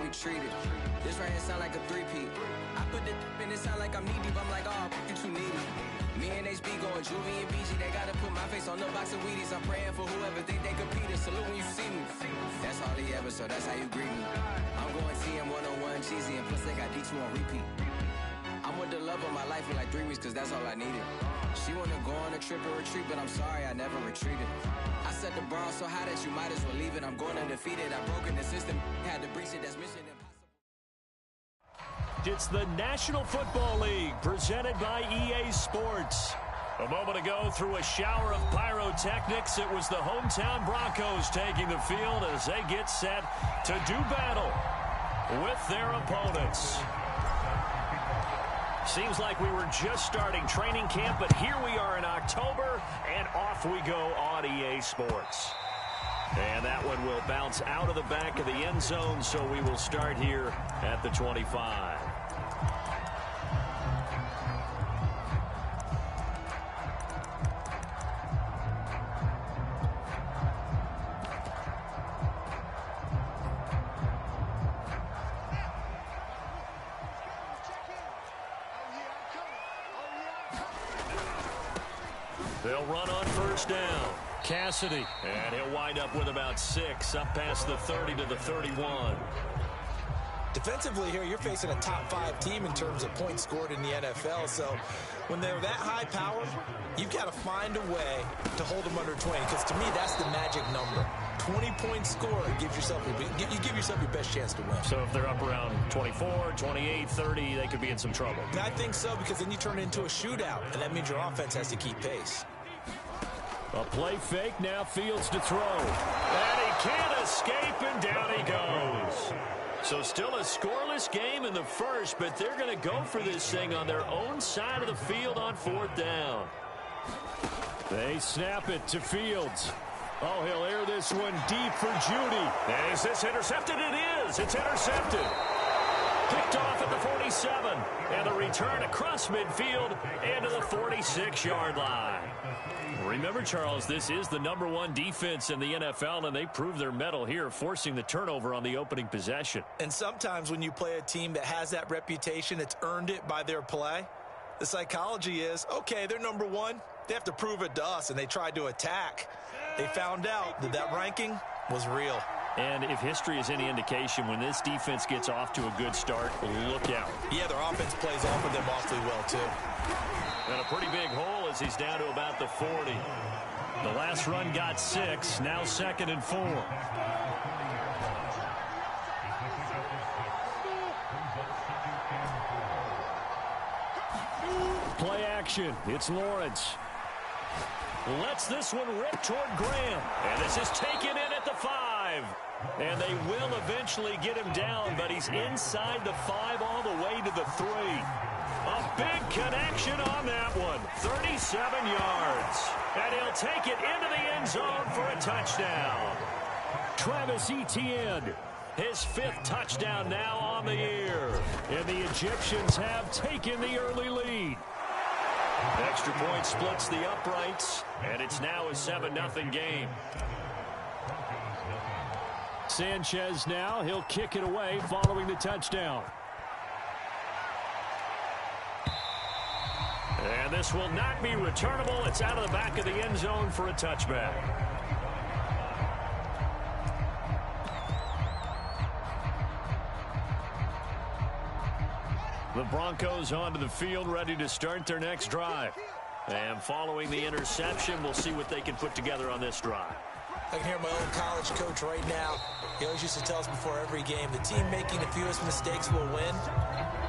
we treat it. This right here sound like a three-peat. I put the in it sound like I'm knee deep. I'm like, oh, you too needy. Me and HB going Juvie and BG. They gotta put my face on no box of Wheaties. I'm praying for whoever think they compete. Salute when you see me. That's all he ever, so that's how you greet me. I'm going TM 101 cheesy, and plus they got D2 on repeat. I'm with the love of my life for like 3 weeks, cause that's all I needed. She wanna go on a trip or retreat, but I'm sorry, I never retreated. I set the bar so high that you might as well leave it. I'm going undefeated. I've broken the system, had to breach it. That's mission impossible. It's the National Football League presented by EA Sports. A moment ago, through a shower of pyrotechnics, it was the hometown Broncos taking the field as they get set to do battle with their opponents. Seems like we were just starting training camp, but here we are in October, and off we go on EA Sports. And that one will bounce out of the back of the end zone, so we will start here at the 25. They'll run on first down. Cassidy. And he'll wind up with about 6, up past the 30 to the 31. Defensively here, you're facing a top 5 team in terms of points scored in the NFL. So when they're that high powered, you've got to find a way to hold them under 20. Because to me, that's the magic number. 20-point score gives yourself you give yourself your best chance to win. So if they're up around 24, 28, 30, they could be in some trouble. I think so, because then you turn it into a shootout, and that means your offense has to keep pace. A play fake, now Fields to throw. And he can't escape, and down he goes. So still a scoreless game in the first, but they're going to go for this thing on their own side of the field on 4th down. They snap it to Fields. Oh, he'll air this one deep for Judy. Is this intercepted? It is. It's intercepted. Picked off at the 47. And the return across midfield into the 46-yard line. Remember, Charles, this is the #1 defense in the NFL, and they prove their mettle here, forcing the turnover on the opening possession. And sometimes when you play a team that has that reputation, it's earned it by their play. The psychology is, okay, they're #1. They have to prove it to us, and they tried to attack. They found out that that ranking was real. And if history is any indication, when this defense gets off to a good start, look out. Yeah, their offense plays off of them awfully well, too. And a pretty big hole as he's down to about the 40. The last run got 6, now 2nd and 4. Play action. It's Lawrence. Lets this one rip toward Graham. And this is taken in at the 5. And they will eventually get him down, but he's inside the 5 all the way to the 3. A big connection on that one. 37 yards. And he'll take it into the end zone for a touchdown. Travis Etienne, his 5th touchdown now on the year. And the Egyptians have taken the early lead. Extra point splits the uprights, and it's now a 7-0 game. Sanchez now, he'll kick it away following the touchdown. And this will not be returnable. It's out of the back of the end zone for a touchback. The Broncos onto the field, ready to start their next drive. And following the interception, we'll see what they can put together on this drive. I can hear my old college coach right now. He always used to tell us before every game, the team making the fewest mistakes will win.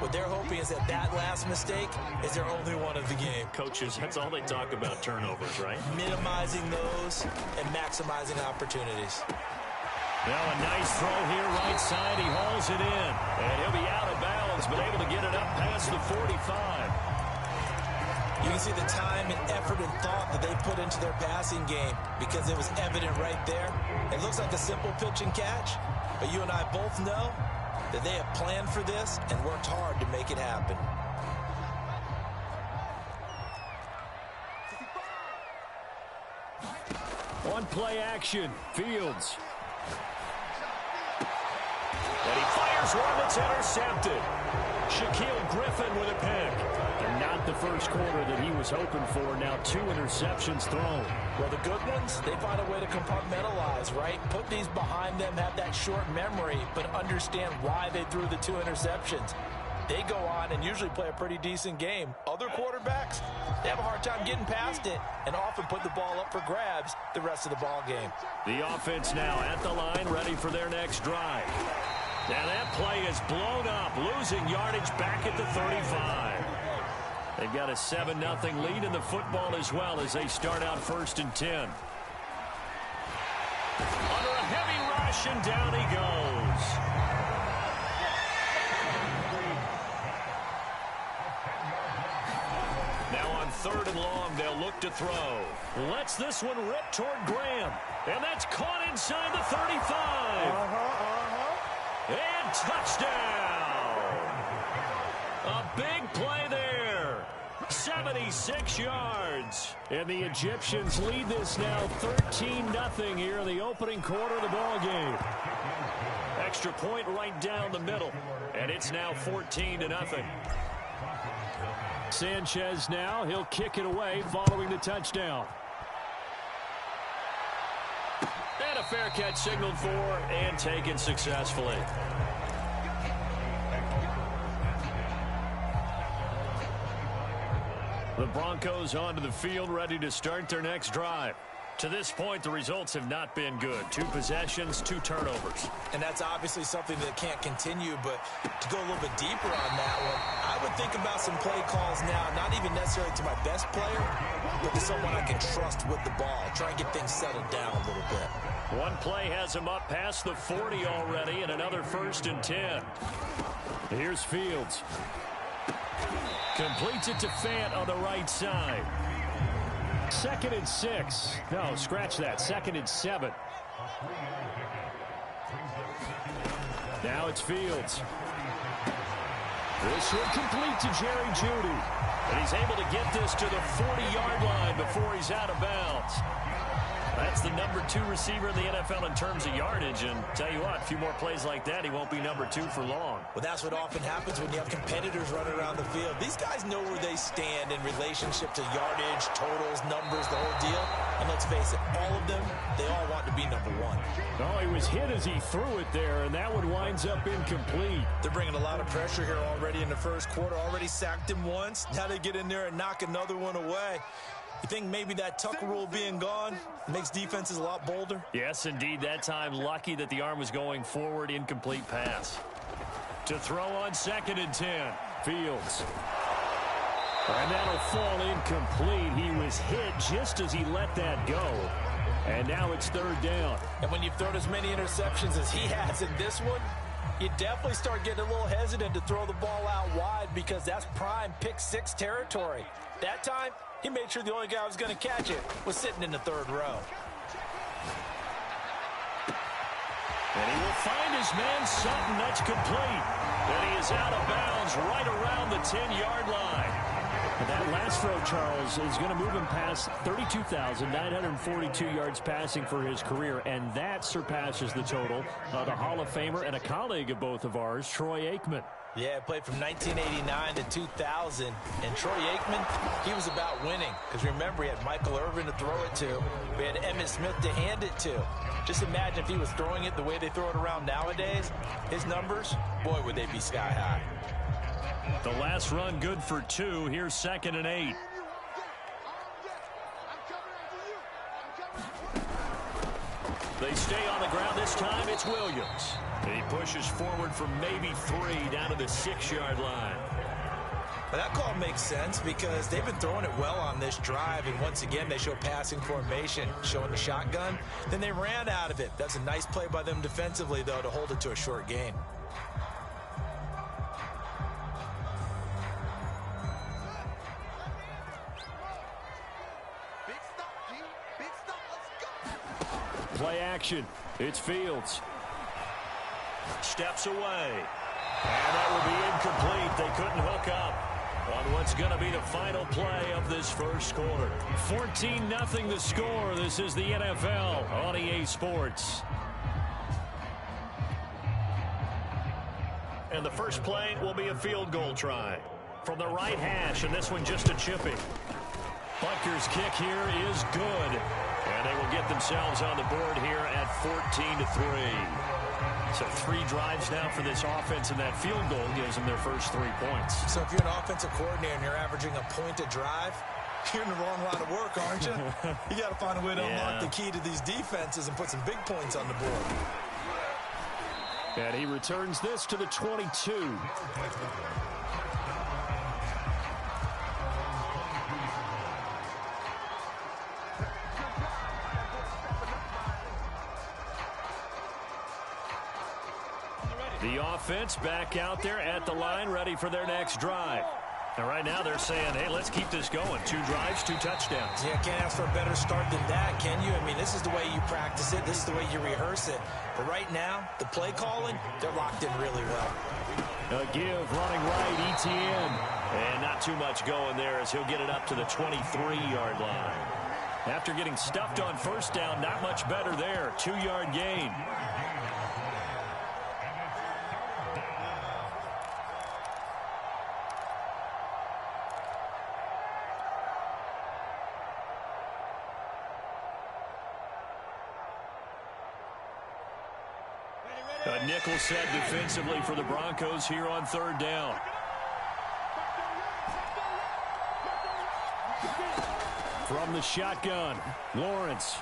What they're hoping is that that last mistake is their only one of the game. Coaches, that's all they talk about, turnovers, right? Minimizing those and maximizing opportunities. Now a nice throw here, right side. He hauls it in. And he'll be out of bounds, but able to get it up past the 45. You can see the time and effort and thought that they put into their passing game because it was evident right there. It looks like a simple pitch and catch, but you and I both know that they have planned for this and worked hard to make it happen. On play action, Fields. And he fires Here's one that's intercepted. Shaquille Griffin with a pick. And not the first quarter that he was hoping for. Now 2 interceptions thrown. Well, the good ones, they find a way to compartmentalize, right? Put these behind them, have that short memory, but understand why they threw the 2 interceptions. They go on and usually play a pretty decent game. Other quarterbacks, they have a hard time getting past it and often put the ball up for grabs the rest of the ball game. The offense now at the line, ready for their next drive. Now that play is blown up, losing yardage back at the 35. They've got a 7-0 lead in the football as well as they start out 1st and 10. Under a heavy rush, and down he goes. Now on 3rd and long, they'll look to throw. Lets this one rip toward Graham. And that's caught inside the 35. And touchdown. A big play there. 76 yards. And the Egyptians lead this now 13-0 here in the opening quarter of the ball game. Extra point right down the middle. And it's now 14-0. Sanchez now, he'll kick it away following the touchdown. And a fair catch signaled for and taken successfully. The Broncos onto the field, ready to start their next drive. To this point, the results have not been good. 2 possessions, 2 turnovers. And that's obviously something that can't continue, but to go a little bit deeper on that one, I would think about some play calls now, not even necessarily to my best player, but to someone I can trust with the ball. Try and get things settled down a little bit. One play has him up past the 40 already, and another 1st and 10. Here's Fields. Completes it to Fant on the right side. 2nd and 6. No, scratch that. 2nd and 7. Now it's Fields. This one complete to Jerry Jeudy. And he's able to get this to the 40-yard line before he's out of bounds. That's the number 2 receiver in the NFL in terms of yardage. And tell you what, a few more plays like that, he won't be number 2 for long. Well, that's what often happens when you have competitors running around the field. These guys know where they stand in relationship to yardage, totals, numbers, the whole deal. And let's face it, all of them, they all want to be number 1. Oh, he was hit as he threw it there, and that one winds up incomplete. They're bringing a lot of pressure here already in the first quarter. Already sacked him once. Now they get in there and knock another one away. You think maybe that tuck rule being gone makes defenses a lot bolder? Yes, indeed. That time, lucky that the arm was going forward. Incomplete pass. To throw on 2nd and 10. Fields. And that'll fall incomplete. He was hit just as he let that go. And now it's 3rd down. And when you've thrown as many interceptions as he has in this one, you definitely start getting a little hesitant to throw the ball out wide because that's prime pick 6 territory. That time, he made sure the only guy who was going to catch it was sitting in the 3rd row. And he will find his man Sutton. That's complete. And he is out of bounds right around the 10-yard line. And that last throw, Charles, is going to move him past 32,942 yards passing for his career, and that surpasses the total of the Hall of Famer and a colleague of both of ours, Troy Aikman. Yeah, played from 1989 to 2000. And Troy Aikman, he was about winning. Because remember, he had Michael Irvin to throw it to. We had Emmitt Smith to hand it to. Just imagine if he was throwing it the way they throw it around nowadays. His numbers, boy, would they be sky high. The last run good for 2. Here's 2nd and 8. They stay on the ground this time. It's Williams. And he pushes forward for maybe 3 down to the 6-yard line. But that call makes sense because they've been throwing it well on this drive. And once again, they show passing formation, showing the shotgun. Then they ran out of it. That's a nice play by them defensively, though, to hold it to a short gain. Play action. It's Fields. Steps away. And that will be incomplete. They couldn't hook up on what's going to be the final play of this first quarter. 14-0 the score. This is the NFL on EA Sports. And the first play will be a field goal try. From the right hash, and this one just a chipping. Butker's kick here is good. And they will get themselves on the board here at 14-3. So 3 drives now for this offense, and that field goal gives them their first 3 points. So if you're an offensive coordinator and you're averaging a point a drive, you're in the wrong line of work, aren't you? You got to find a way to unlock the key to these defenses and put some big points on the board. And he returns this to the 22. The offense back out there at the line, ready for their next drive. And right now they're saying, hey, let's keep this going. 2 drives, 2 touchdowns. Yeah, can't ask for a better start than that, can you? I mean, this is the way you practice it. This is the way you rehearse it. But right now, the play calling, they're locked in really well. A give, running right, Etienne. And not too much going there as he'll get it up to the 23-yard line. After getting stuffed on first down, not much better there. 2-yard gain. A nickel set defensively for the Broncos here on 3rd down. From the shotgun, Lawrence.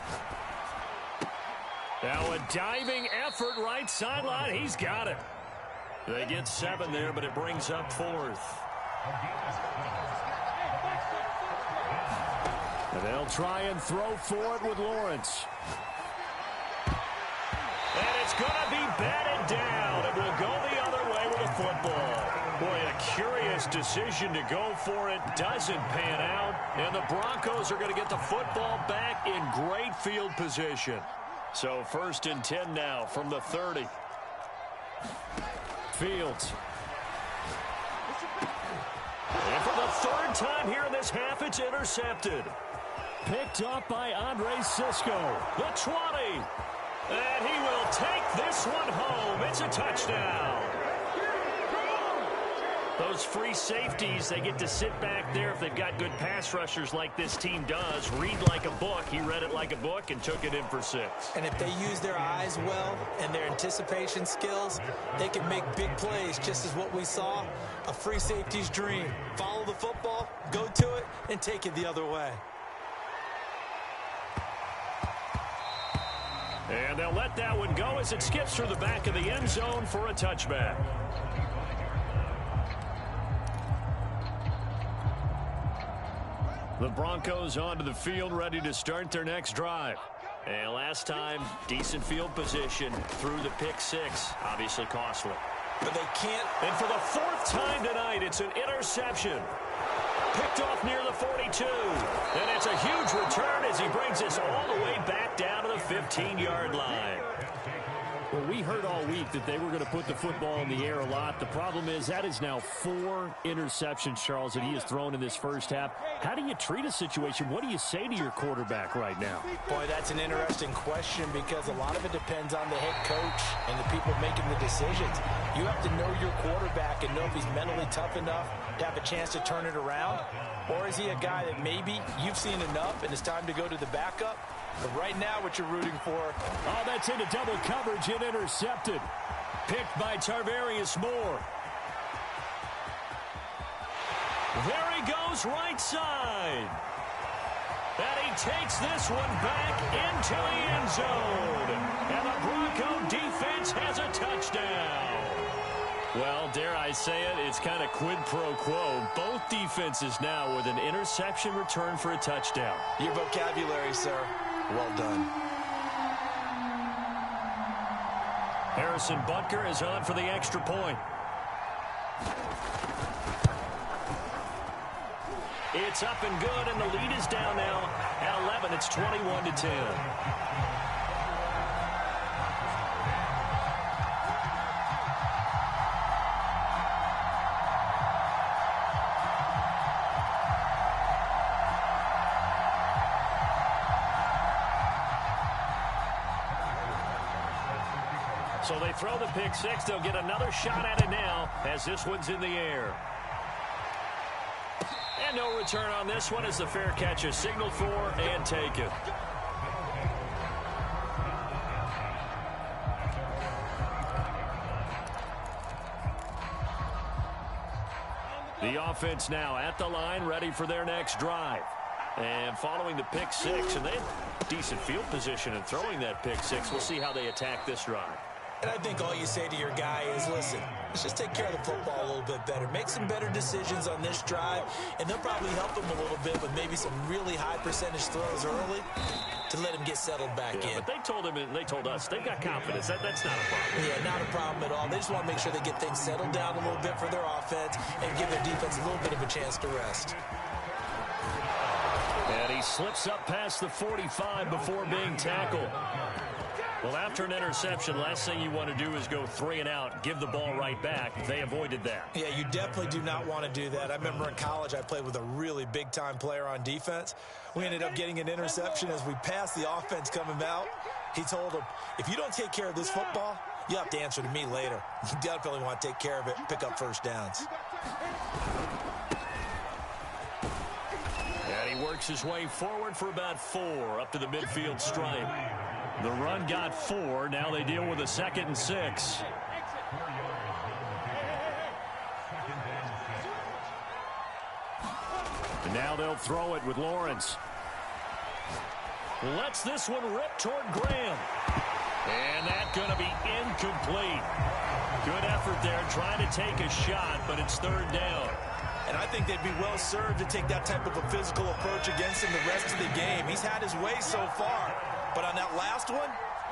Now a diving effort right sideline. He's got it. They get 7 there, but it brings up 4th. And they'll try and throw for it with Lawrence. And it's going to be batted down. It will go the other way with the football. Boy, a curious decision to go for it. Doesn't pan out. And the Broncos are going to get the football back in great field position. So 1st and 10 now from the 30. Fields. And for the 3rd time here in this half, it's intercepted. Picked up by Andre Cisco. The 20. And he will take this one home. It's a touchdown. Those free safeties, they get to sit back there if they've got good pass rushers like this team does. Read like a book. He read it like a book and took it in for 6. And if they use their eyes well and their anticipation skills, they can make big plays, just as what we saw. A free safety's dream. Follow the football, go to it, and take it the other way. And they'll let that one go as it skips through the back of the end zone for a touchback. The Broncos onto the field, ready to start their next drive. And last time, decent field position through the pick 6. Obviously costly. But they can't. And for the 4th time tonight, it's an interception. Picked off near the 42. And it's a huge return as he brings us all the way back down to the 15-yard line. Well, we heard all week that they were going to put the football in the air a lot. The problem is that is now 4 interceptions, Charles, that he has thrown in this first half. How do you treat a situation? What do you say to your quarterback right now? Boy, that's an interesting question because a lot of it depends on the head coach and the people making the decisions. You have to know your quarterback and know if he's mentally tough enough to have a chance to turn it around. Or is he a guy that maybe you've seen enough and it's time to go to the backup? But right now, what you're rooting for. Oh, that's into double coverage and intercepted. Picked by Tarvarius Moore. There he goes right side. And he takes this one back into the end zone. And the Bronco defense has a touchdown. Well, dare I say it, it's kind of quid pro quo. Both defenses now with an interception return for a touchdown. Your vocabulary, sir. Well done. Harrison Butker is on for the extra point. It's up and good, and the lead is down now at 11. It's 21-10. So they throw the pick six. They'll get another shot at it now as this one's in the air. And no return on this one as the fair catch is signaled for and taken. The offense now at the line, ready for their next drive. And following the pick six, and they had decent field position in throwing that pick six. We'll see how they attack this drive. And I think all you say to your guy is, listen, let's just take care of the football a little bit better. Make some better decisions on this drive, and they'll probably help him a little bit with maybe some really high percentage throws early to let him get settled back in. But they told him and they told us they've got confidence. That's not a problem. Yeah, not a problem at all. They just want to make sure they get things settled down a little bit for their offense and give their defense a little bit of a chance to rest. And he slips up past the 45 before being tackled. Well, after an interception, last thing you want to do is go 3 and out, give the ball right back. They avoided that. Yeah, you definitely do not want to do that. I remember in college I played with a really big-time player on defense. We ended up getting an interception as we passed the offense coming out. He told him, if you don't take care of this football, you have to answer to me later. You definitely want to take care of it, pick up first downs. And he works his way forward for about 4 up to the midfield stripe. The run got 4. Now they deal with a 2nd and 6. And now they'll throw it with Lawrence. Lets this one rip toward Graham. And that's going to be incomplete. Good effort there trying to take a shot, but it's 3rd down. And I think they'd be well served to take that type of a physical approach against him the rest of the game. He's had his way so far. But on that last one,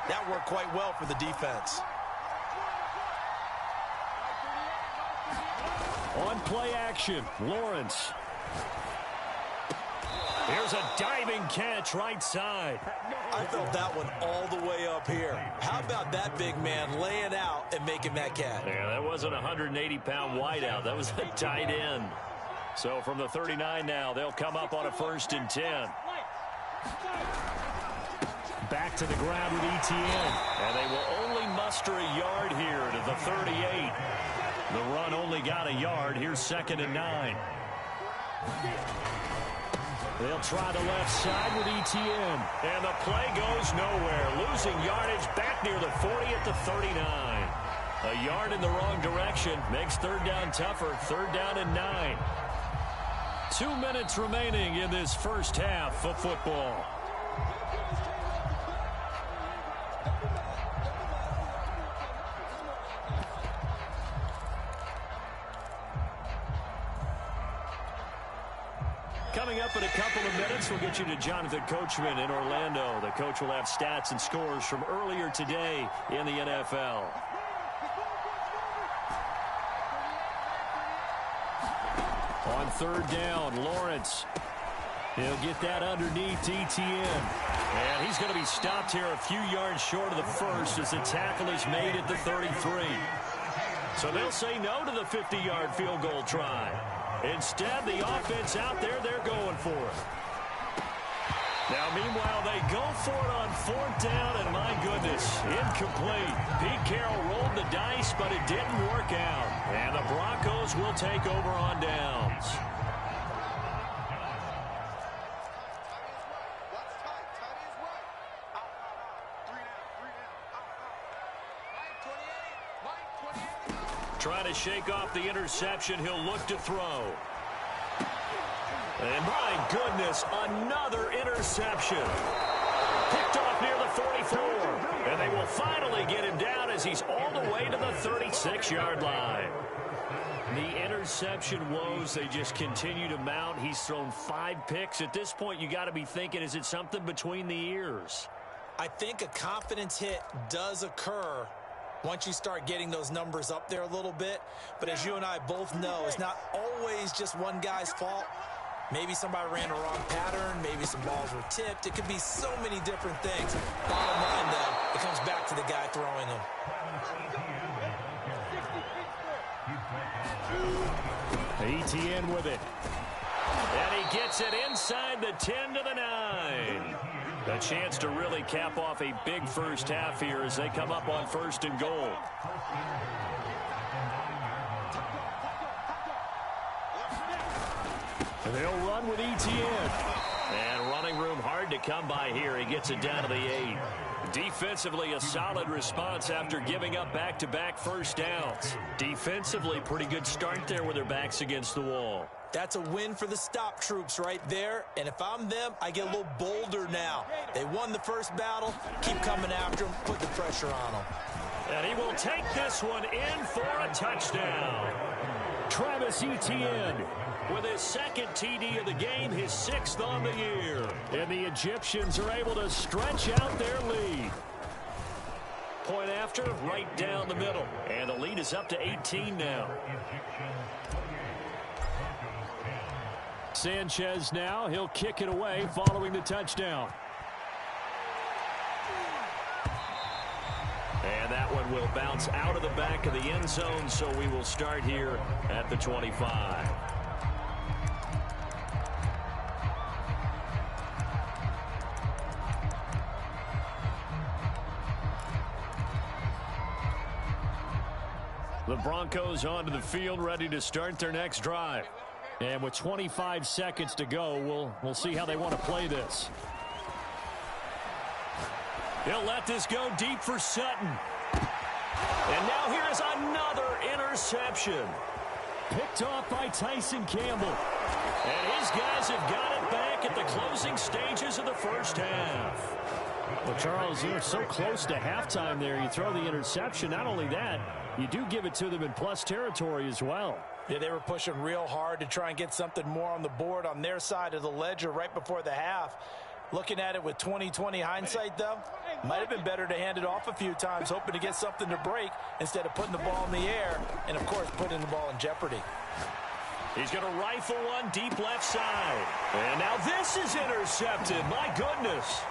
that worked quite well for the defense. On play action, Lawrence. Here's a diving catch right side. I felt that one all the way up here. How about that big man laying out and making that catch? Yeah, that wasn't a 180-pound wideout. That was a tight end. So from the 39 now, they'll come up on a 1st and 10. Back to the ground with Etienne. And they will only muster a yard here to the 38. The run only got a yard. Here's 2nd and 9. They'll try the left side with Etienne. And the play goes nowhere. Losing yardage back near the 40 at the 39. A yard in the wrong direction makes 3rd down tougher. 3rd down and 9. 2 minutes remaining in this first half of football. Coming up in a couple of minutes, we'll get you to Jonathan Coachman in Orlando. The coach will have stats and scores from earlier today in the NFL. On 3rd down, Lawrence. He'll get that underneath Etienne. And he's going to be stopped here a few yards short of the 1st as the tackle is made at the 33. So they'll say no to the 50-yard field goal try. Instead, the offense out there, they're going for it. Now, meanwhile, they go for it on 4th down, and my goodness, incomplete. Pete Carroll rolled the dice, but it didn't work out. And the Broncos will take over on downs. Trying to shake off the interception. He'll look to throw. And my goodness, another interception. Picked off near the 44. And they will finally get him down as he's all the way to the 36-yard line. The interception woes, they just continue to mount. He's thrown 5 picks. At this point, you got to be thinking, is it something between the ears? I think a confidence hit does occur once you start getting those numbers up there a little bit. But as you and I both know, it's not always just one guy's fault. Maybe somebody ran a wrong pattern. Maybe some balls were tipped. It could be so many different things. Bottom line, though, it comes back to the guy throwing them. Etienne with it. And he gets it inside the 10 to the 9. A chance to really cap off a big first half here as they come up on 1st and goal. They'll run with Etienne. And running room hard to come by here. He gets it down to the 8. Defensively, a solid response after giving up back-to-back first downs. Defensively, pretty good start there with their backs against the wall. That's a win for the stop troops right there. And if I'm them, I get a little bolder now. They won the first battle. Keep coming after them. Put the pressure on them. And he will take this one in for a touchdown. Travis Etienne with his 2nd TD of the game, his 6th on the year. And the Egyptians are able to stretch out their lead. Point after, right down the middle. And the lead is up to 18 now. Sanchez now, he'll kick it away following the touchdown. And that one will bounce out of the back of the end zone, so we will start here at the 25. The Broncos onto the field, ready to start their next drive. And with 25 seconds to go, we'll see how they want to play this. He'll let this go deep for Sutton. And now here is another interception. Picked off by Tyson Campbell. And his guys have got it back at the closing stages of the first half. Well, Charles, you're so close to halftime there. You throw the interception. Not only that, you do give it to them in plus territory as well. Yeah, they were pushing real hard to try and get something more on the board on their side of the ledger right before the half. Looking at it with 20/20 hindsight, though, might have been better to hand it off a few times, hoping to get something to break instead of putting the ball in the air and, of course, putting the ball in jeopardy. He's going to rifle one deep left side. And now this is intercepted. My goodness.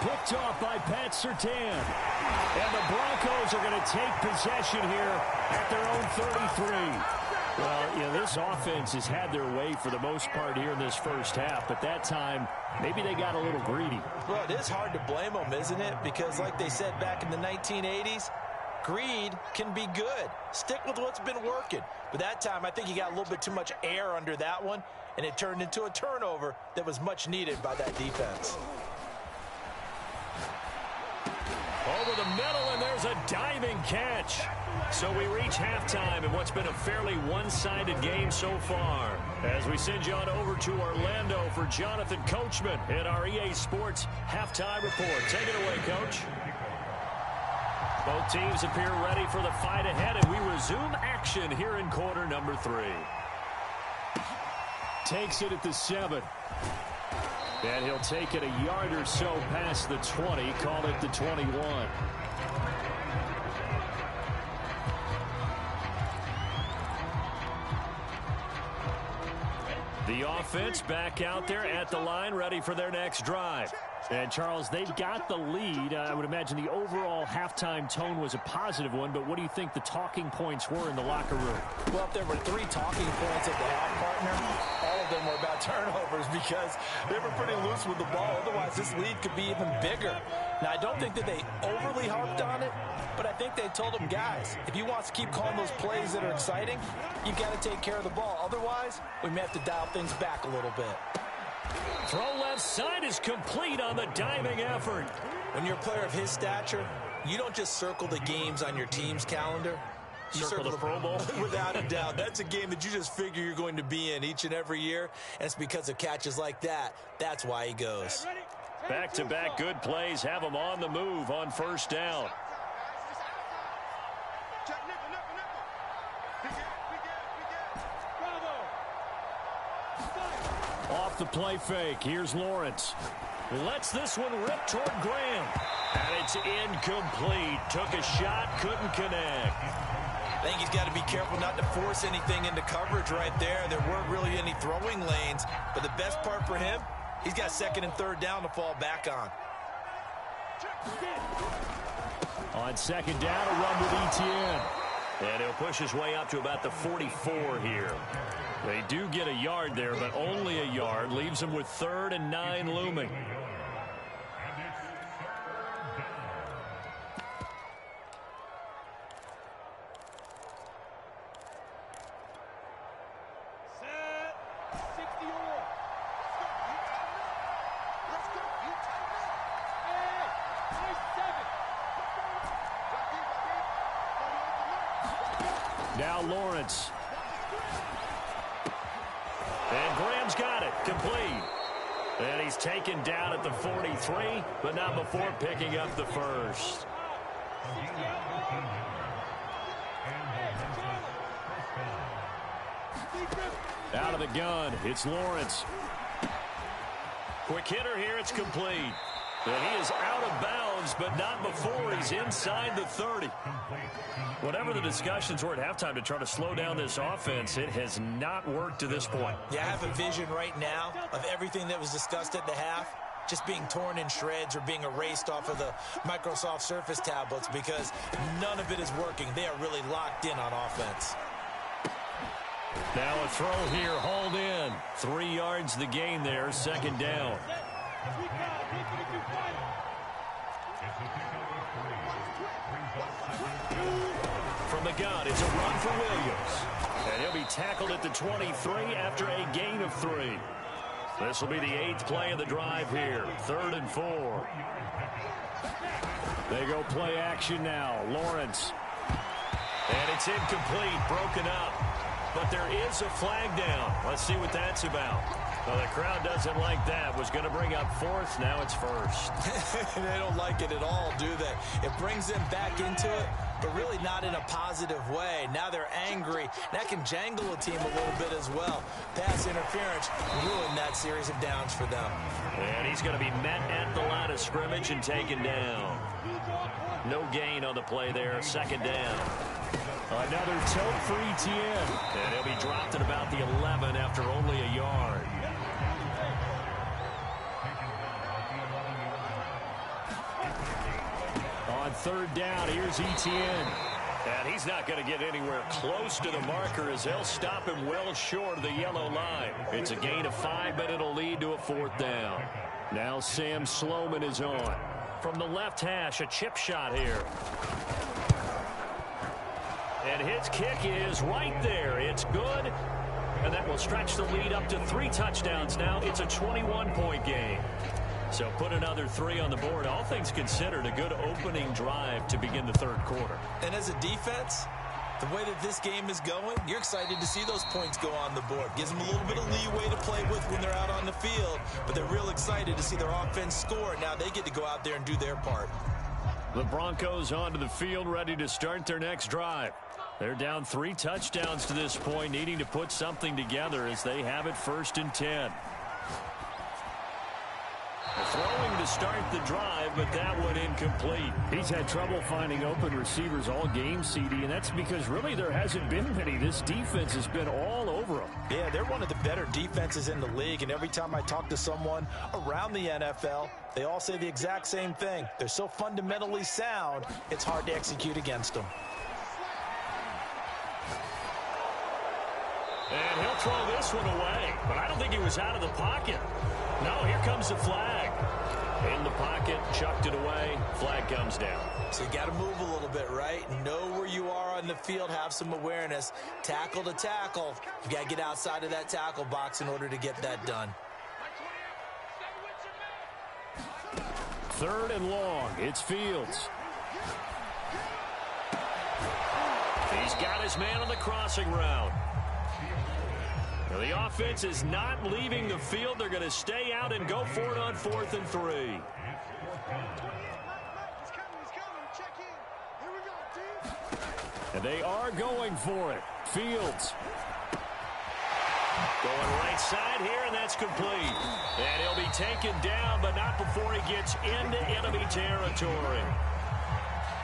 Picked off by Pat Surtain. And the Broncos are going to take possession here at their own 33. Well, you know, this offense has had their way for the most part here in this first half, but that time, maybe they got a little greedy. Well, it is hard to blame them, isn't it? Because like they said back in the 1980s, greed can be good. Stick with what's been working. But that time, I think you got a little bit too much air under that one, and it turned into a turnover that was much needed by that defense. Over the middle, and there's a diving catch. So we reach halftime in what's been a fairly one-sided game so far. As we send you on over to Orlando for Jonathan Coachman in our EA Sports Halftime Report. Take it away, Coach. Both teams appear ready for the fight ahead, and we resume action here in quarter number 3. Takes it at the 7. And he'll take it a yard or so past the 20, call it the 21. The offense back out there at the line, ready for their next drive. And, Charles, they've got the lead. I would imagine the overall halftime tone was a positive one, but what do you think the talking points were in the locker room? Well, if there were 3 talking points at the half, partner, all of them were about turnovers because they were pretty loose with the ball. Otherwise, this lead could be even bigger. Now, I don't think that they overly harped on it, but I think they told them, guys, if you want to keep calling those plays that are exciting, you've got to take care of the ball. Otherwise, we may have to dial things back a little bit. Throw left side is complete on the diving effort. When you're a player of his stature, you don't just circle the games on your team's calendar. You circle the Pro Bowl? Without a doubt. That's a game that you just figure you're going to be in each and every year. And it's because of catches like that. That's why he goes. Back-to-back good plays have him on the move on first down. Off the play fake. Here's Lawrence. Lets this one rip toward Graham. And it's incomplete. Took a shot, couldn't connect. I think he's got to be careful not to force anything into coverage right there. There weren't really any throwing lanes. But the best part for him, he's got 2nd and 3rd down to fall back on. On 2nd down, a run with Etienne. And he'll push his way up to about the 44 here. They do get a yard there, but only a yard. Leaves them with 3rd and 9 looming. Now Lawrence. And Graham's got it. Complete. And he's taken down at the 43, but not before picking up the first. Out of the gun, it's Lawrence. Quick hitter here, it's complete. And he is out of bounds, but not before he's inside the 30. Whatever the discussions were at halftime to try to slow down this offense, it has not worked to this point. Yeah, I have a vision right now of everything that was discussed at the half just being torn in shreds or being erased off of the Microsoft Surface tablets because none of it is working. They are really locked in on offense. Now a throw here, hauled in. 3 yards the gain there, second down. From the gun, it's a run for Williams. And he'll be tackled at the 23 after a gain of 3. This will be the 8th play of the drive here. 3rd and 4. They go play action now. Lawrence. And it's incomplete, broken up. But there is a flag down. Let's see what that's about. Well, the crowd doesn't like that. Was going to bring up 4th. Now it's 1st. They don't like it at all, do they? It brings them back into it, but really not in a positive way. Now they're angry. That can jangle a team a little bit as well. Pass interference ruined that series of downs for them. And he's going to be met at the line of scrimmage and taken down. No gain on the play there. Second down. Another tote for Etienne. And he'll be dropped at about the 11 after only a yard. On 3rd down, here's Etienne. And he's not going to get anywhere close to the marker as they'll stop him well short of the yellow line. It's a gain of 5, but it'll lead to a 4th down. Now Sam Sloman is on. From the left hash, a chip shot here. And his kick is right there. It's good. And that will stretch the lead up to 3 touchdowns now. It's a 21-point game. So put another 3 on the board. All things considered, a good opening drive to begin the 3rd quarter. And as a defense, the way that this game is going, you're excited to see those points go on the board. Gives them a little bit of leeway to play with when they're out on the field. But they're real excited to see their offense score. Now they get to go out there and do their part. The Broncos onto the field, ready to start their next drive. They're down 3 touchdowns to this point, needing to put something together as they have it 1st and 10. Throwing to start the drive, but that one incomplete. He's had trouble finding open receivers all game, CD, and that's because really there hasn't been many. This defense has been all over them. Yeah, they're one of the better defenses in the league, and every time I talk to someone around the NFL, they all say the exact same thing. They're so fundamentally sound, it's hard to execute against them. And he'll throw this one away, but I don't think he was out of the pocket. No, here comes the flag. In the pocket, chucked it away, flag comes down. So you got to move a little bit, right? Know where you are on the field, have some awareness. Tackle to tackle. You got to get outside of that tackle box in order to get that done. 3rd and long, it's Fields. He's got his man on the crossing route. The offense is not leaving the field. They're going to stay out and go for it on 4th and 3. And they are going for it. Fields. Going right side here, and that's complete. And he'll be taken down, but not before he gets into enemy territory.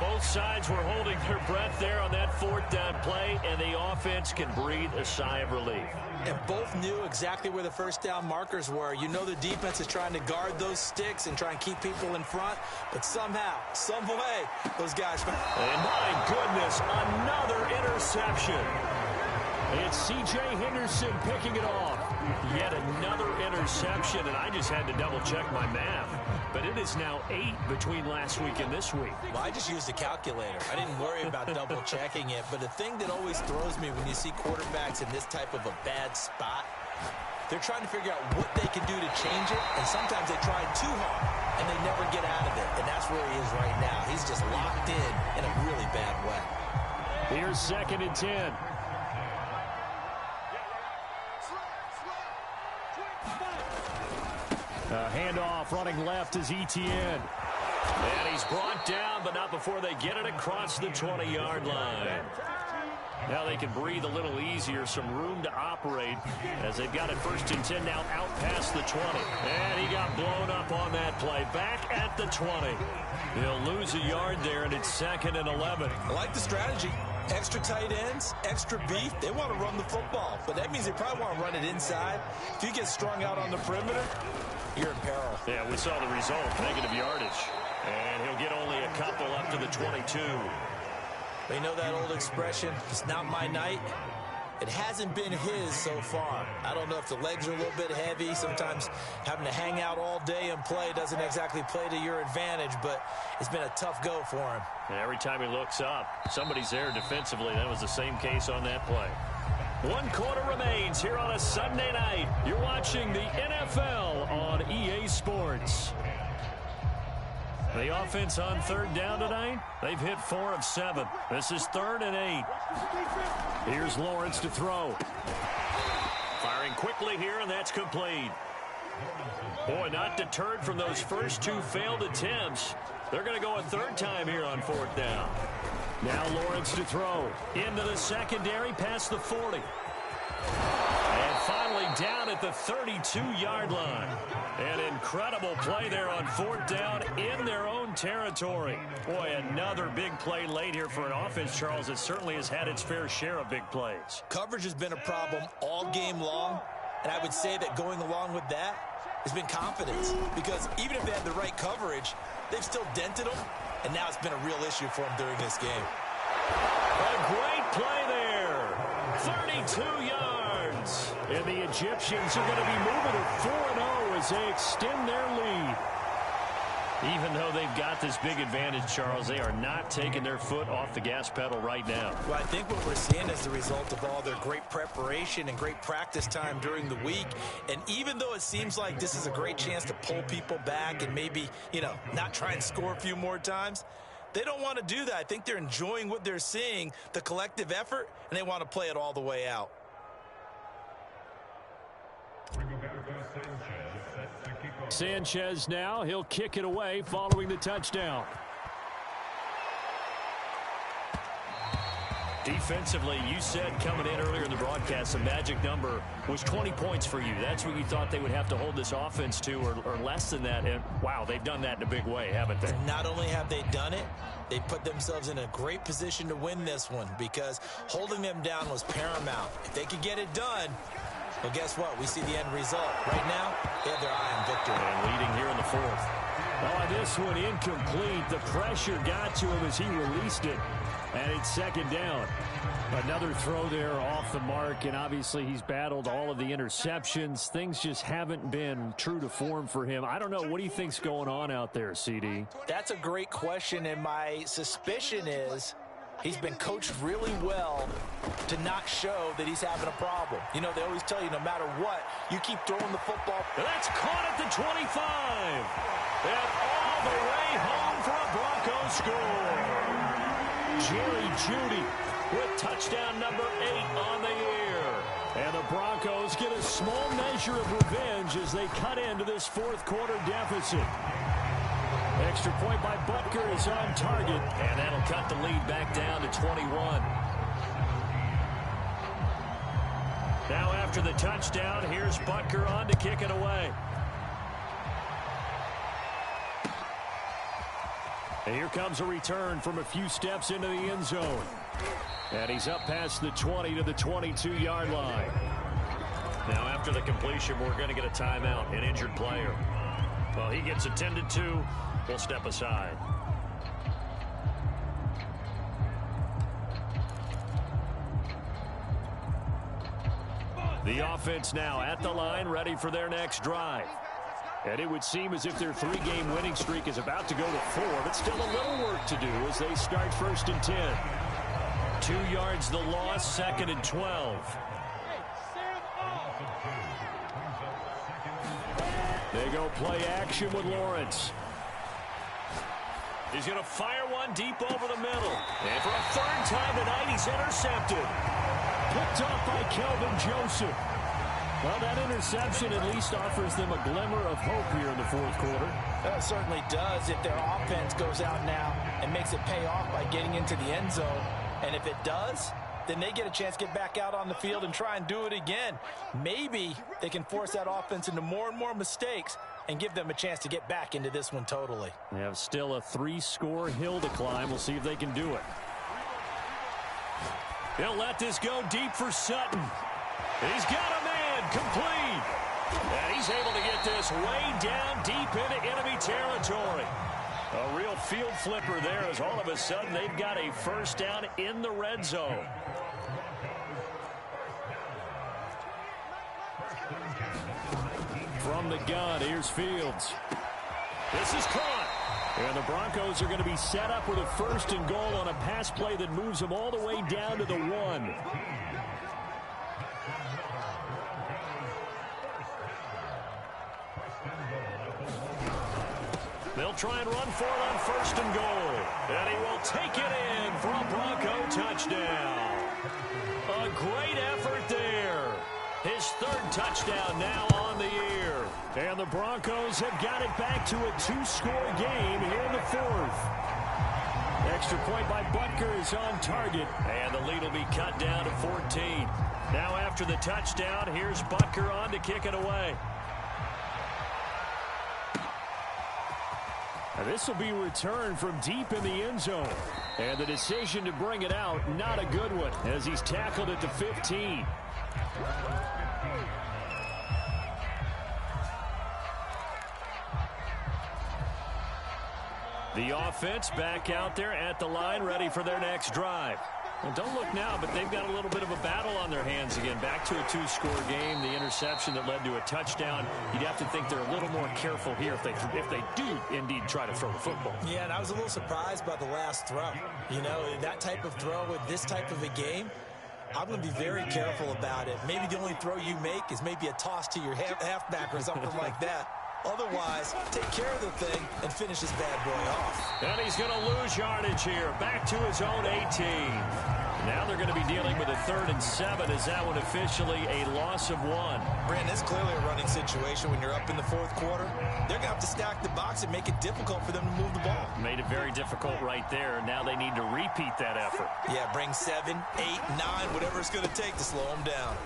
Both sides were holding their breath there on that 4th down play, and the offense can breathe a sigh of relief. And both knew exactly where the 1st down markers were. You know the defense is trying to guard those sticks and try and keep people in front, but somehow, some way, those guys... And my goodness, another interception. It's C.J. Henderson picking it off. Yet another interception, and I just had to double-check my math. But it is now 8 between last week and this week. Well, I just used a calculator. I didn't worry about double-checking it. But the thing that always throws me when you see quarterbacks in this type of a bad spot, they're trying to figure out what they can do to change it, and sometimes they try too hard, and they never get out of it. And that's where he is right now. He's just locked in a really bad way. Here's 2nd and 10. Handoff running left is Etienne. And he's brought down, but not before they get it across the 20-yard line. Now they can breathe a little easier, some room to operate as they've got it 1st and 10 now out past the 20. And he got blown up on that play. Back at the 20. He'll lose a yard there, and it's 2nd and 11. I like the strategy. Extra tight ends, extra beef. They want to run the football, but that means they probably want to run it inside. If you get strung out on the perimeter, you're in peril. Yeah, we saw the result, negative yardage. And he'll get only a couple up to the 22. But you know that old expression, it's not my night? It hasn't been his so far. I don't know if the legs are a little bit heavy. Sometimes having to hang out all day and play doesn't exactly play to your advantage, but it's been a tough go for him. And every time he looks up, somebody's there defensively. That was the same case on that play. 1 quarter remains here on a Sunday night. You're watching the NFL on EA Sports. The offense on 3rd down tonight, they've hit 4 of 7. This is 3rd and 8. Here's Lawrence to throw. Firing quickly here, and that's complete. Boy, not deterred from those first 2 failed attempts. They're going to go a 3rd time here on 4th down. Now Lawrence to throw. Into the secondary, past the 40. And finally down at the 32-yard line. An incredible play there on 4th down in their own territory. Boy, another big play late here for an offense, Charles, that certainly has had its fair share of big plays. Coverage has been a problem all game long, and I would say that going along with that has been confidence. Because even if they had the right coverage, they've still dented them, and now it's been a real issue for them during this game. A great play there. 32 yards. And the Egyptians are going to be moving to 4-0 as they extend their lead. Even though they've got this big advantage, Charles, they are not taking their foot off the gas pedal right now. Well, I think what we're seeing is the result of all their great preparation and great practice time during the week. And even though it seems like this is a great chance to pull people back and maybe, not try and score a few more times, they don't want to do that. I think they're enjoying what they're seeing, the collective effort, and they want to play it all the way out. Sanchez now, he'll kick it away following the touchdown. Defensively, you said coming in earlier in the broadcast, the magic number was 20 points for you. That's what you thought they would have to hold this offense to, or less than that. And, wow, they've done that in a big way, haven't they? Not only have they done it, they put themselves in a great position to win this one because holding them down was paramount. If they could get it done, well, guess what? We see the end result. Right now, they have their eye on victory. And leading here in the 4th. Oh, this one incomplete. The pressure got to him as he released it. And it's 2nd down. Another throw there off the mark, and obviously he's battled all of the interceptions. Things just haven't been true to form for him. I don't know. What do you think's going on out there, CD? That's a great question, and my suspicion is he's been coached really well to not show that he's having a problem. They always tell you no matter what, you keep throwing the football. That's caught at the 25. And all the way home for a Broncos score. Jerry Jeudy with touchdown number 8 on the year. And the Broncos get a small measure of revenge as they cut into this 4th quarter deficit. Extra point by Butker is on target, and that'll cut the lead back down to 21. Now after the touchdown, here's Butker on to kick it away. And here comes a return from a few steps into the end zone. And he's up past the 20 to the 22-yard line. Now after the completion, we're going to get a timeout, an injured player. Well, he gets attended to. We'll step aside. The offense now at the line, ready for their next drive. And it would seem as if their 3-game winning streak is about to go to 4, but still a little work to do as they start 1st and 10. 2 yards the loss, 2nd and 12. They go play action with Lawrence. He's going to fire one deep over the middle. And for a third time tonight, he's intercepted. Picked off by Kelvin Joseph. Well, that interception at least offers them a glimmer of hope here in the fourth quarter. It certainly does if their offense goes out now and makes it pay off by getting into the end zone. And if it does, then they get a chance to get back out on the field and try and do it again. Maybe they can force that offense into more and more mistakes and give them a chance to get back into this one totally. They have still a 3-score hill to climb. We'll see if they can do it. He'll let this go deep for Sutton. He's got a man complete. And he's able to get this way down deep into enemy territory. A real field flipper there as all of a sudden they've got a first down in the red zone. From the gun, here's Fields. This is caught. And the Broncos are going to be set up with a first and goal on a pass play that moves them all the way down to the 1. They'll try and run for it on first and goal. And he will take it in for a Bronco touchdown. A great effort there. His third touchdown now on the year. And the Broncos have got it back to a 2-score game here in the fourth. Extra point by Butker is on target. And the lead will be cut down to 14. Now after the touchdown, here's Butker on to kick it away. This will be returned from deep in the end zone. And the decision to bring it out, not a good one, as he's tackled at the 15. The offense back out there at the line, ready for their next drive. Well, don't look now, but they've got a little bit of a battle on their hands again. Back to a 2-score game. The interception that led to a touchdown. You'd have to think they're a little more careful here if they do indeed try to throw the football. Yeah, and I was a little surprised by the last throw. You know, that type of throw with this type of a game, I'm going to be very careful about it. Maybe the only throw you make is maybe a toss to your halfback or something like that. Otherwise, take care of the thing and finish this bad boy off. And he's going to lose yardage here. Back to his own 18. Now they're going to be dealing with a 3rd and 7. Is that one officially a loss of 1? Brandon, it's clearly a running situation when you're up in the fourth quarter. They're going to have to stack the box and make it difficult for them to move the ball. Made it very difficult right there. Now they need to repeat that effort. Yeah, bring 7, 8, 9, whatever it's going to take to slow them down.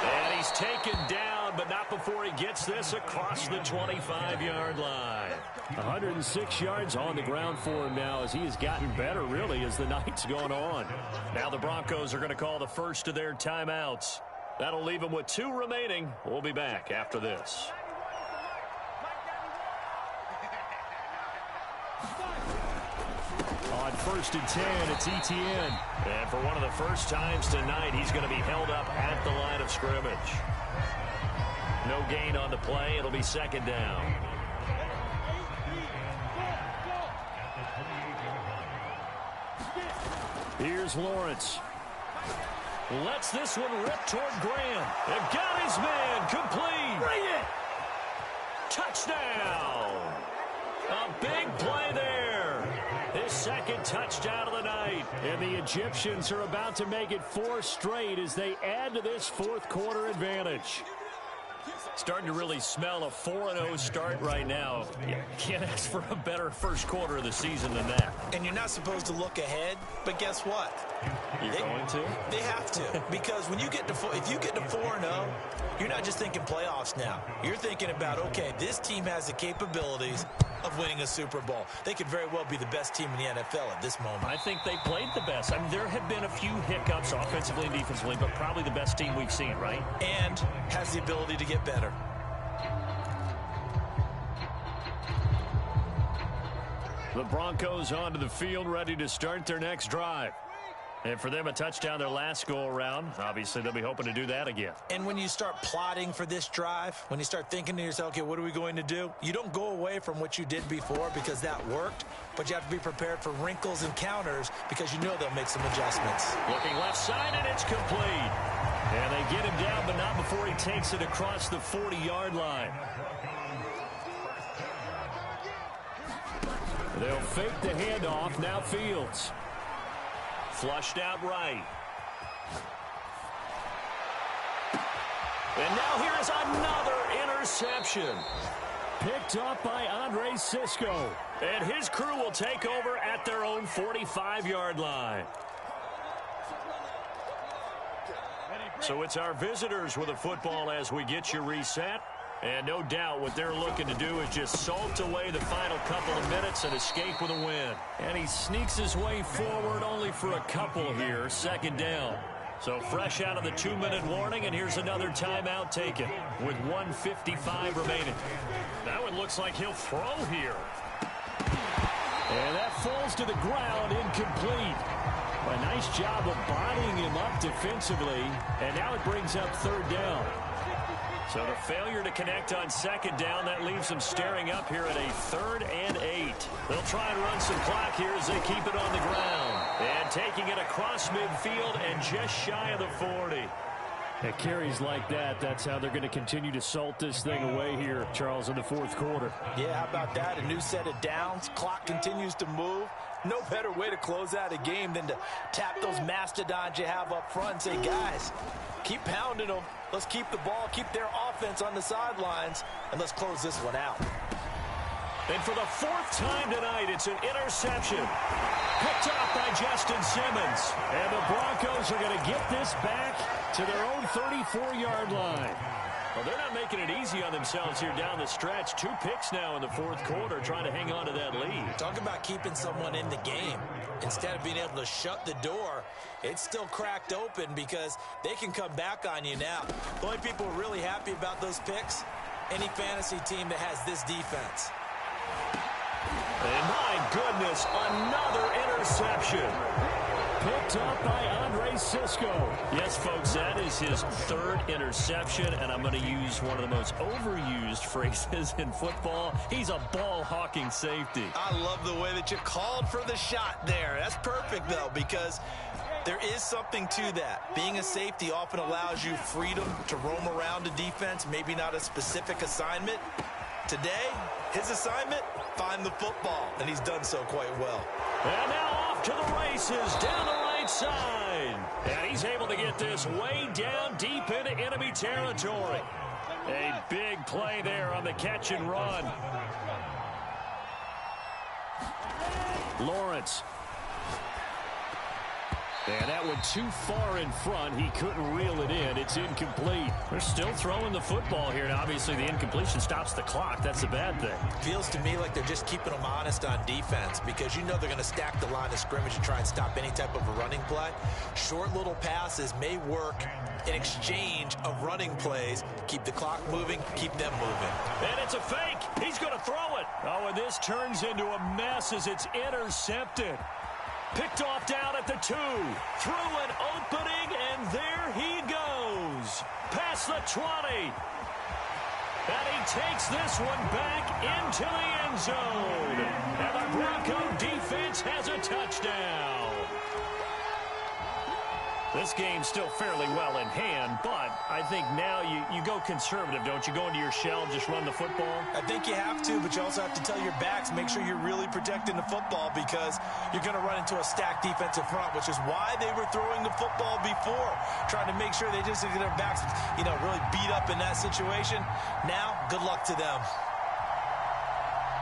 And he's taken down, but not before he gets this across the 25-yard line. 106 yards on the ground for him now as he has gotten better, really, as the night's gone on. Now the Broncos are going to call the first of their timeouts. That'll leave them with 2 remaining. We'll be back after this. On 1st and 10, it's Etienne. And for one of the first times tonight, he's going to be held up at the line of scrimmage. No gain on the play. It'll be 2nd down. Here's Lawrence. Lets this one rip toward Graham. They've got his man complete. Bring it. Touchdown. A big play there. His 2nd touchdown of the night. And the Egyptians are about to make it 4 straight as they add to this fourth quarter advantage. Starting to really smell a 4-0 start right now. You can't ask for a better first quarter of the season than that. And you're not supposed to look ahead, but guess what? You're going to? They have to, because when you get to if you get to 4-0, you're not just thinking playoffs now. You're thinking about, okay, this team has the capabilities of winning a Super Bowl. They could very well be the best team in the NFL at this moment. I think they played the best. I mean, there have been a few hiccups offensively and defensively, but probably the best team we've seen, right? And has the ability to get better. The Broncos onto the field, ready to start their next drive. And for them, a touchdown their last go-around. Obviously, they'll be hoping to do that again. And when you start plotting for this drive, when you start thinking to yourself, okay, what are we going to do? You don't go away from what you did before because that worked, but you have to be prepared for wrinkles and counters because you know they'll make some adjustments. Looking left side, and it's complete. And they get him down, but not before he takes it across the 40-yard line. They'll fake the handoff. Now Fields. Flushed out right. And now here is another interception. Picked up by Andre Sisco. And his crew will take over at their own 45-yard line. So it's our visitors with a football as we get you reset. And no doubt what they're looking to do is just salt away the final couple of minutes and escape with a win. And he sneaks his way forward only for a couple here. Second down. So fresh out of the 2-minute warning, and here's another timeout taken with 1:55 remaining. Now it looks like he'll throw here. And that falls to the ground, incomplete. A nice job of bodying him up defensively, and now it brings up third down. So the failure to connect on second down, that leaves them staring up here at a 3rd and 8. They'll try and run some clock here as they keep it on the ground. And taking it across midfield and just shy of the 40. At carries like that, that's how they're going to continue to salt this thing away here, Charles, in the fourth quarter. Yeah, how about that? A new set of downs. Clock continues to move. No better way to close out a game than to tap those mastodons you have up front and say, guys, keep pounding them. Let's keep the ball, keep their offense on the sidelines, and let's close this one out. And for the 4th time tonight, it's an interception. Picked off by Justin Simmons. And the Broncos are going to get this back to their own 34-yard line. Well, they're not making it easy on themselves here down the stretch. 2 picks now in the fourth quarter, trying to hang on to that lead. Talk about keeping someone in the game. Instead of being able to shut the door, it's still cracked open because they can come back on you now. The only people really happy about those picks, any fantasy team that has this defense. And my goodness, another interception. Picked up by Andre Sisco. Yes, folks, that is his 3rd interception, and I'm going to use one of the most overused phrases in football. He's a ball-hawking safety. I love the way that you called for the shot there. That's perfect, though, because there is something to that. Being a safety often allows you freedom to roam around a defense, maybe not a specific assignment. Today, his assignment, find the football, and he's done so quite well. And now off to the races down the right side. And he's able to get this way down deep into enemy territory. A big play there on the catch and run. Lawrence. And that one too far in front. He couldn't reel it in. It's incomplete. They're still throwing the football here, and obviously the incompletion stops the clock. That's a bad thing. Feels to me like they're just keeping them honest on defense because you know they're going to stack the line of scrimmage and try and stop any type of a running play. Short little passes may work in exchange of running plays. Keep the clock moving, keep them moving. And it's a fake. He's going to throw it. Oh, and this turns into a mess as it's intercepted. Picked off down at the 2. Through an opening, and there he goes. Past the 20. And he takes this one back into the end zone. And the Bronco defense has a touchdown. This game's still fairly well in hand, but I think now you go conservative, don't you? Go into your shell, just run the football? I think you have to, but you also have to tell your backs, make sure you're really protecting the football because you're going to run into a stacked defensive front, which is why they were throwing the football before, trying to make sure they just get their backs, really beat up in that situation. Now, good luck to them.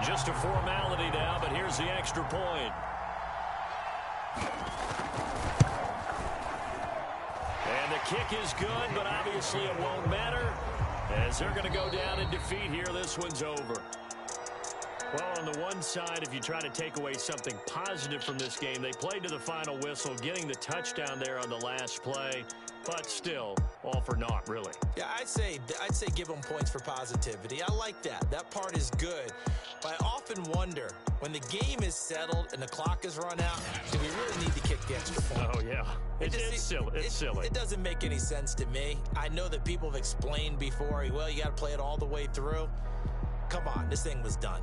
Just a formality now, but here's the extra point. And the kick is good, but obviously it won't matter as they're going to go down in defeat here. This one's over. Well, on the one side, if you try to take away something positive from this game, they played to the final whistle, getting the touchdown there on the last play, but still, all for naught, really. Yeah, I'd say give them points for positivity. I like that. That part is good. But I often wonder, when the game is settled and the clock is run out, do we really need to kick the extra point? Oh, yeah. It's silly. It's silly. It doesn't make any sense to me. I know that people have explained before, well, you got to play it all the way through. Come on, this thing was done.